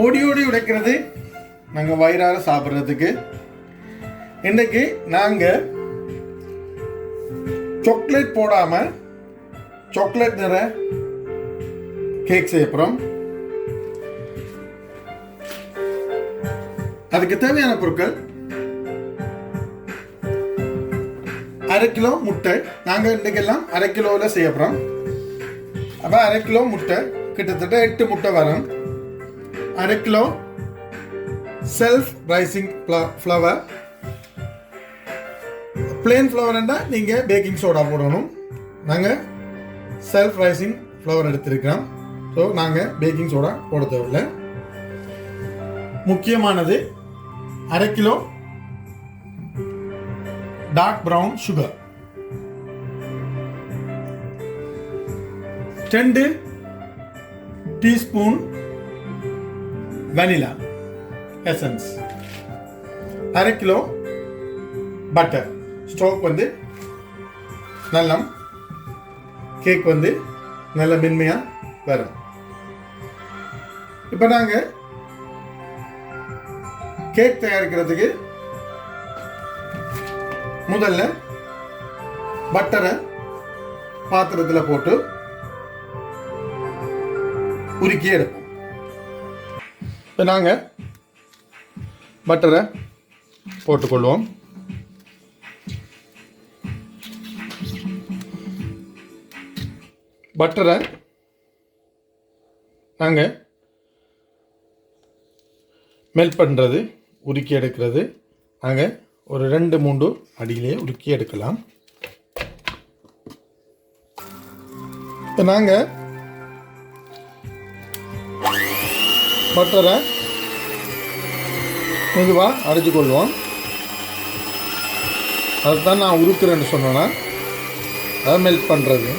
ஓடி ஓடி உடைக்கிறது நாங்கள் வயிறார சாப்பிட்றதுக்கு. இன்றைக்கு நாங்கள் சாக்லேட் போடாமல் சாக்லேட் நிற கேக் செய்ய போகிறோம். அதுக்கு தேவையான பொருட்கள் 1/2 கிலோ முட்டை. நாங்கள் இன்றைக்கெல்லாம் 1/2 கிலோவில் செய்ய போகிறோம். அப்போ 1/2 கிலோ முட்டை கிட்டத்தட்ட 8 முட்டை வரும். 1/2 கிலோ self raising flour. Plain flour என்றால் நீங்கள் பேக்கிங் சோடா போடணும். நாங்கள் செல்ஃப் ரைசிங் ஃப்ளவர் எடுத்திருக்கிறோம். ஸோ நாங்கள் பேக்கிங் சோடா போட தேவையில்லை. முக்கியமானது 1/2 கிலோ dark brown sugar, 2 teaspoon vanilla essence, 1/2 கிலோ பட்டர். ஸ்டோக் வந்து நல்லம், கேக் வந்து நல்ல மென்மையாக வரும். இப்போ நாங்கள் கேக் தயாரிக்கிறதுக்கு முதல்ல பட்டரை பாத்திரத்தில் போட்டு உருக்கி எடுப்போம். இப்போ நாங்கள் பட்டரை போட்டுக்கொள்வோம். பட்டரை நாங்கள் மெல்ட் பண்ணுறது, உருக்கி எடுக்கிறது, நாங்கள் ஒரு 2-3 அடியிலே உருக்கி எடுக்கலாம். இப்போ நாங்கள் பட்டரை மெதுவாக அரைச்சி கொள்வோம். அதுதான் நான் உருக்குறேன்னு சொன்னேன்னா அதை மெல்ட் பண்ணுறது.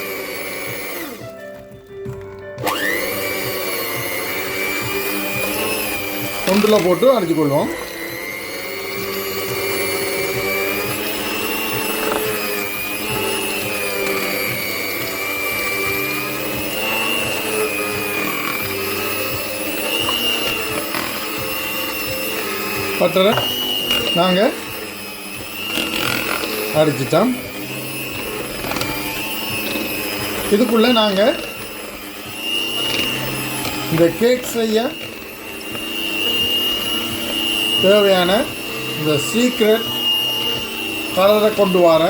ஒன்றில் போட்டு அரைச்சி கொள்வோம். பட்டரை நாங்கள் அரைச்சிட்டோம். இதுக்குள்ளே நாங்கள் இந்த கேக் செய்ய தேவையான இந்த சீக்ரெட் கலரை கொண்டு வர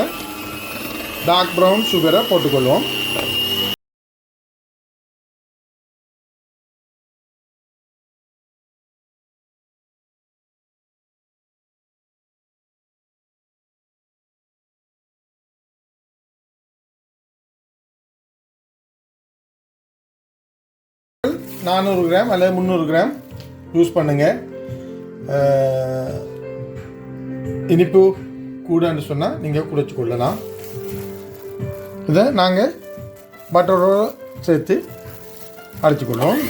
டார்க் ப்ரௌன் சுகரை போட்டுக்கொள்வோம். $400 கிராம் அல்லது 300 கிராம் யூஸ் பண்ணுங்கள். இனிப்பு கூடன்னு சொன்னால் நீங்கள் குறைச்சி கொள்ளலாம். இதை நாங்கள் பட்டரோடு சேர்த்து அரைச்சிக்கொள்வோம்.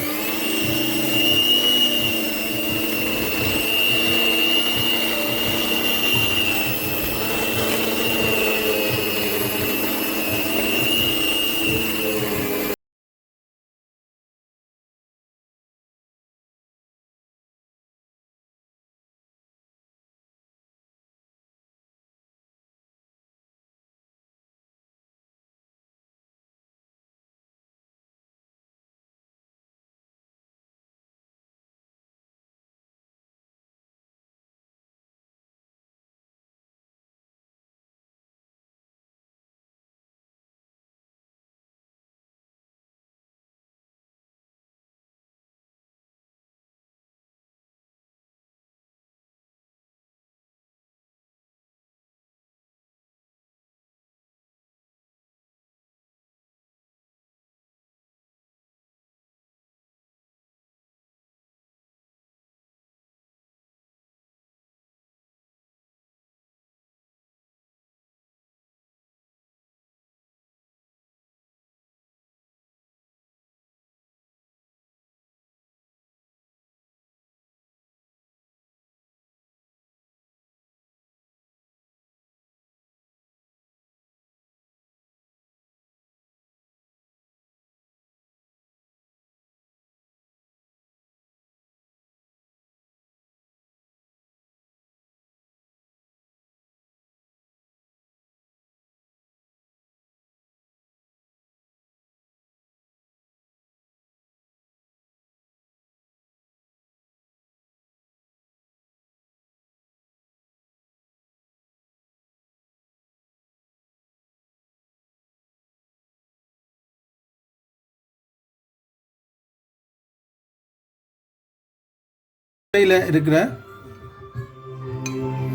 கையில் இருக்கிற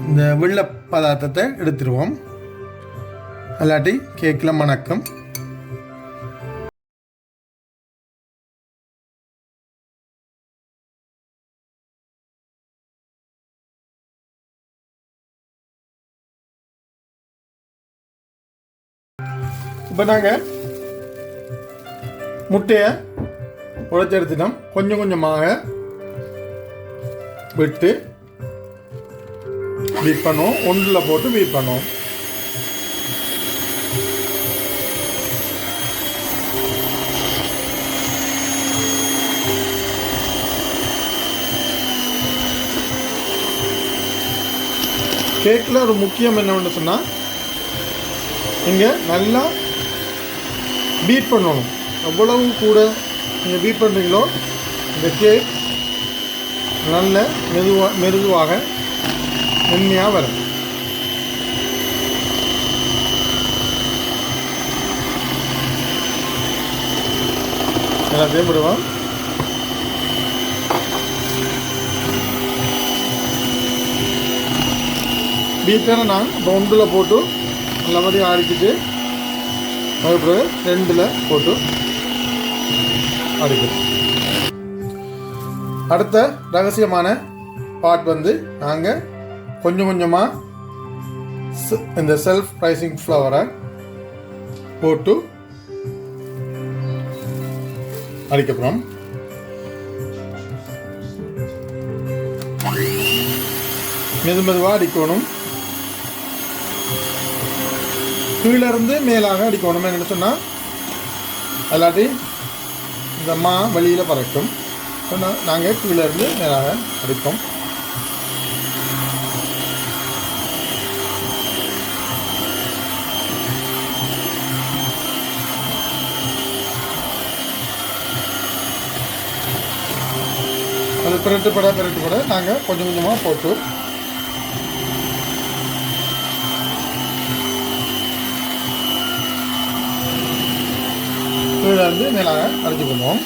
இந்த வெள்ளை பதார்த்தத்தை எடுத்துருவோம். அல்லாட்டி கேக்கில் மணக்கம். இப்போ நாங்கள் முட்டையை உடைச்சி எடுத்துட்டோம். கொஞ்சம் கொஞ்சமாக விட்டு பீட் பண்ணுவோம். ஒன்றில் போட்டு பீட் பண்ணுவோம். கேக்கில் ஒரு முக்கியம் என்னன்னு சொன்னால், இங்கே நல்லா பீட் பண்ணணும். எவ்வளவு கூட நீங்கள் பீட் பண்ணுறீங்களோ இந்த கேக் நல்ல மெதுவாக மென்மையாக வரும். எல்லாத்தையும் விடுவோம். பீட்டரை நான் இப்போ ஒன்றில் போட்டு நல்லபடியாக அடிச்சுட்டு அதுக்கப்புறம் 2ல் போட்டு அடிக்கணும். அடுத்த ரகசியமான பார்ட் வந்து நாங்கள் கொஞ்சம் கொஞ்சமாக இந்த செல்ஃப் ரைசிங் ஃப்ளவரை போட்டு அடிக்கப்புறம் மெதுவாக அடிக்கணும். கீழே இருந்து மேலாக அடிக்கணும். என்னென்னு சொன்னால் அல்லாட்டி இந்த மா வெளியில் பறக்கும். நாங்கள் கீழே இருந்து மேலாக அடிப்போம். அது பிரட்டுப்பட நாங்கள் கொஞ்சம் கொஞ்சமாக போட்டு கீழே இருந்து மேலாக அடிச்சு பண்ணுவோம்.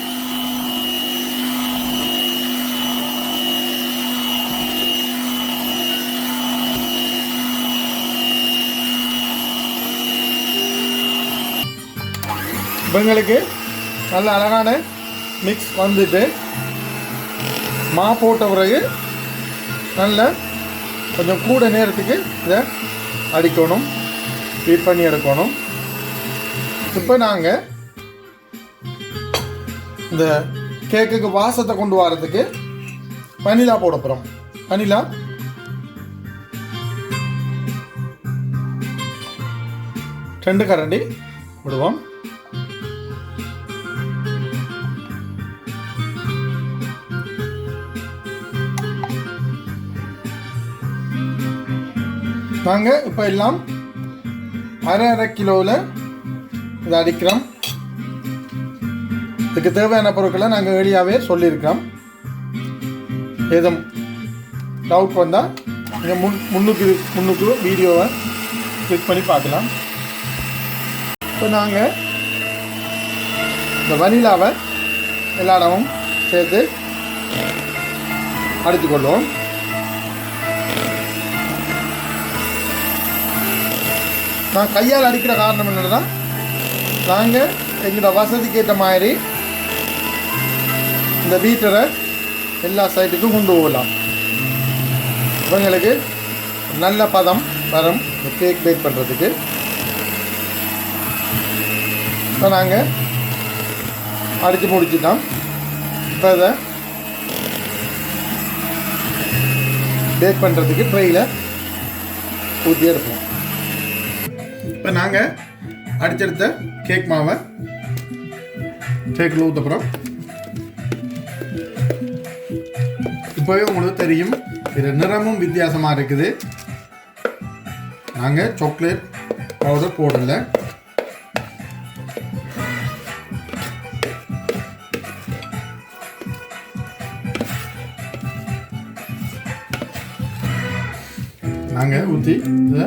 இவங்களுக்கு நல்ல அழகான மிக்ஸ் வந்துட்டு மா போட்ட பிறகு நல்ல கொஞ்சம் கூட நேரத்துக்கு இதை அடிக்கணும், பீட் பண்ணி எடுக்கணும். இப்போ நாங்கள் இந்த கேக்குக்கு வாசத்தை கொண்டு வரதுக்கு வனிலா போட போகிறோம். வனிலா ரெண்டு கரண்டி விடுவோம். நாங்கள் இப்போ எல்லாம் அரை கிலோவில் இதை அடிக்கிறோம். இதுக்கு தேவையான பொருட்களை நாங்கள் ஏர்லியாகவே சொல்லியிருக்கிறோம். ஏதும் டவுட் வந்தால் நீங்கள் முன்னுக்கு வீடியோவை கிளிக் பண்ணி பார்க்கலாம். இப்போ நாங்கள் இந்த வனிலாவை எல்லா இடமும் சேர்த்து அடித்துக்கொள்வோம். நான் கையால் அடிக்கிற காரணம் என்னன்னா, நாங்கள் எங்களோட வசதிக்கு ஏற்ற மாதிரி இந்த பீட்டரை எல்லா சைட்டுக்கும் கொண்டு போகலாம். இவங்களுக்கு நல்ல பதம் வரும் இந்த கேக் பேக் பண்ணுறதுக்கு. இப்போ நாங்கள் அடித்து முடிச்சுட்டோம். இப்போ இதை பேக் பண்ணுறதுக்கு ட்ரையில் ஊற்றி எடுப்போம். இப்போ நாங்கள் அடிச்செடுத்த கேக் மாவை கேக்கில் ஊற்றப்புறம் இப்போவே உங்களுக்கு தெரியும், இது நிறமும் வித்தியாசமாக இருக்குது. நாங்கள் சாக்லேட் பவுடர் போடலை. நாங்கள் ஊற்றி இதை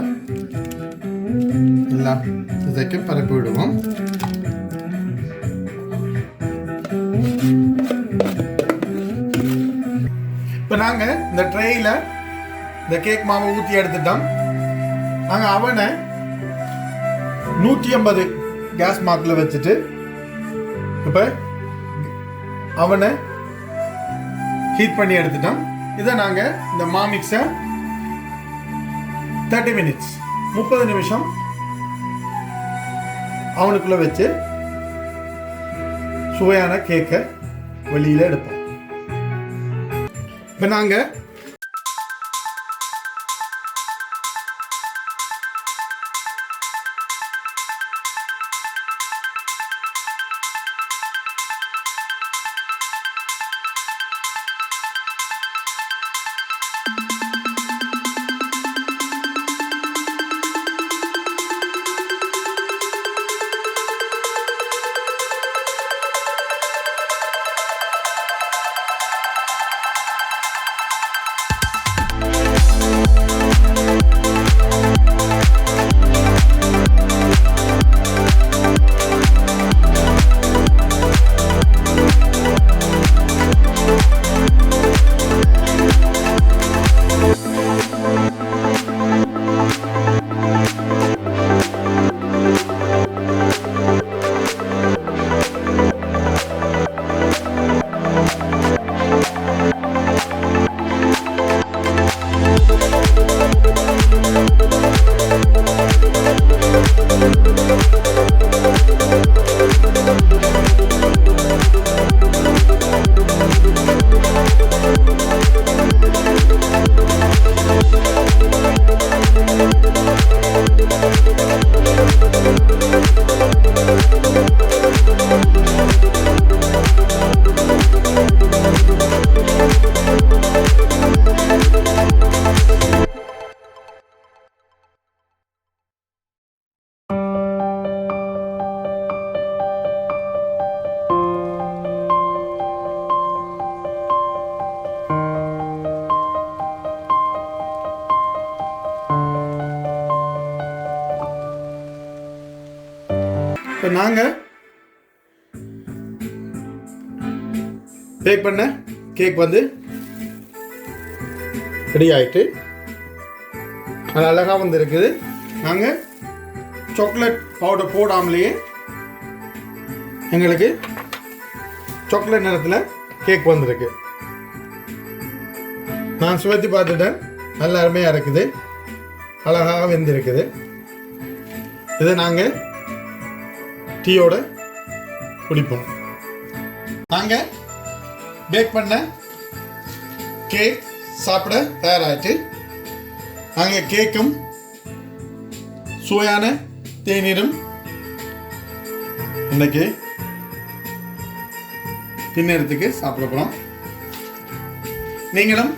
எல்லாம் இதைக்கு பரப்பி விடுவோம். இப்போ இப்போ நாங்கள் இந்த ட்ரேயில் இந்த கேக் மாவை ஊற்றி எடுத்துட்டோம். நாங்கள் அவனை 150 கேஸ் மார்க்கில் வச்சுட்டு இப்போ அவனை ஹீட் பண்ணி எடுத்துட்டோம். இதை நாங்கள் இந்த மாமிக்ஸை 30 மினிட்ஸ் 30 நிமிஷம் அவனுக்குள்ளே வச்சு சுவையான கேக்கை வெளியில் எடுப்போம். இப்போ நாங்கள் இப்போ நாங்கள் பேக் பண்ண கேக் வந்து ரெடி ஆகிட்டு அது அழகாக வந்து இருக்குது. நாங்கள் சாக்லேட் பவுடர் போடாமலேயே எங்களுக்கு சாக்லேட் நிறத்தில் கேக் வந்திருக்கு. நான் சுவைத்து பார்த்துட்டேன், நல்ல அருமையாக இருக்குது, அழகாக வெந்திருக்குது. இதை நாங்கள் டீயோட குடிப்போம். நாங்கள் பேக் பண்ண கேக் சாப்பிட தயாராகிட்டு நாங்கள் கேக்கும் சுவையான தேநீரும் இன்னைக்கு தின்னறதுக்கு சாப்பிட போகிறோம். நீங்களும்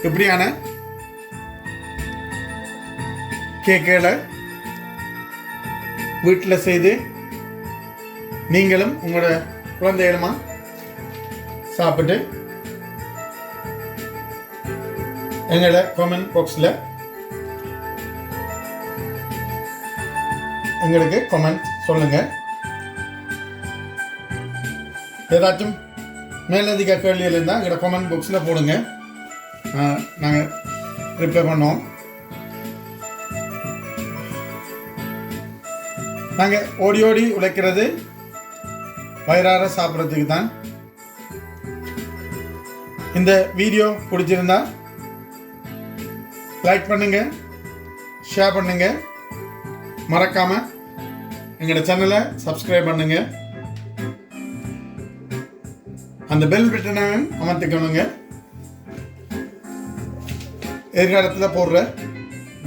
இப்படியான கேக்குகளை வீட்டில் செய்து நீங்களும் உங்களோட குழந்தைகளுமா சாப்பிட்டு எங்களோட கமெண்ட் பாக்ஸில் எங்களுக்கு கமெண்ட் சொல்லுங்கள். ஏதாச்சும் மேலதிக கேள்விகள் இருந்தால் எங்களோட கமெண்ட் பாக்ஸில் போடுங்க, நாங்கள் ரிப்ளை பண்ணுவோம். நாங்கள் ஓடி ஓடி உழைக்கிறது வயிறார சாப்பிட்றதுக்கு தான். இந்த வீடியோ பிடிச்சிருந்தா லைக் பண்ணுங்க, ஷேர் பண்ணுங்க, மறக்காம எங்களோட சேனலை சப்ஸ்கிரைப் பண்ணுங்க, அந்த பெல் பட்டனை அமர்த்திக்கணுங்க. எதிர்காலத்தில் போடுற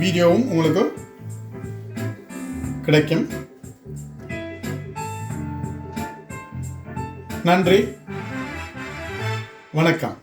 வீடியோவும் உங்களுக்கு கிடைக்கும். நன்றி, வணக்கம்.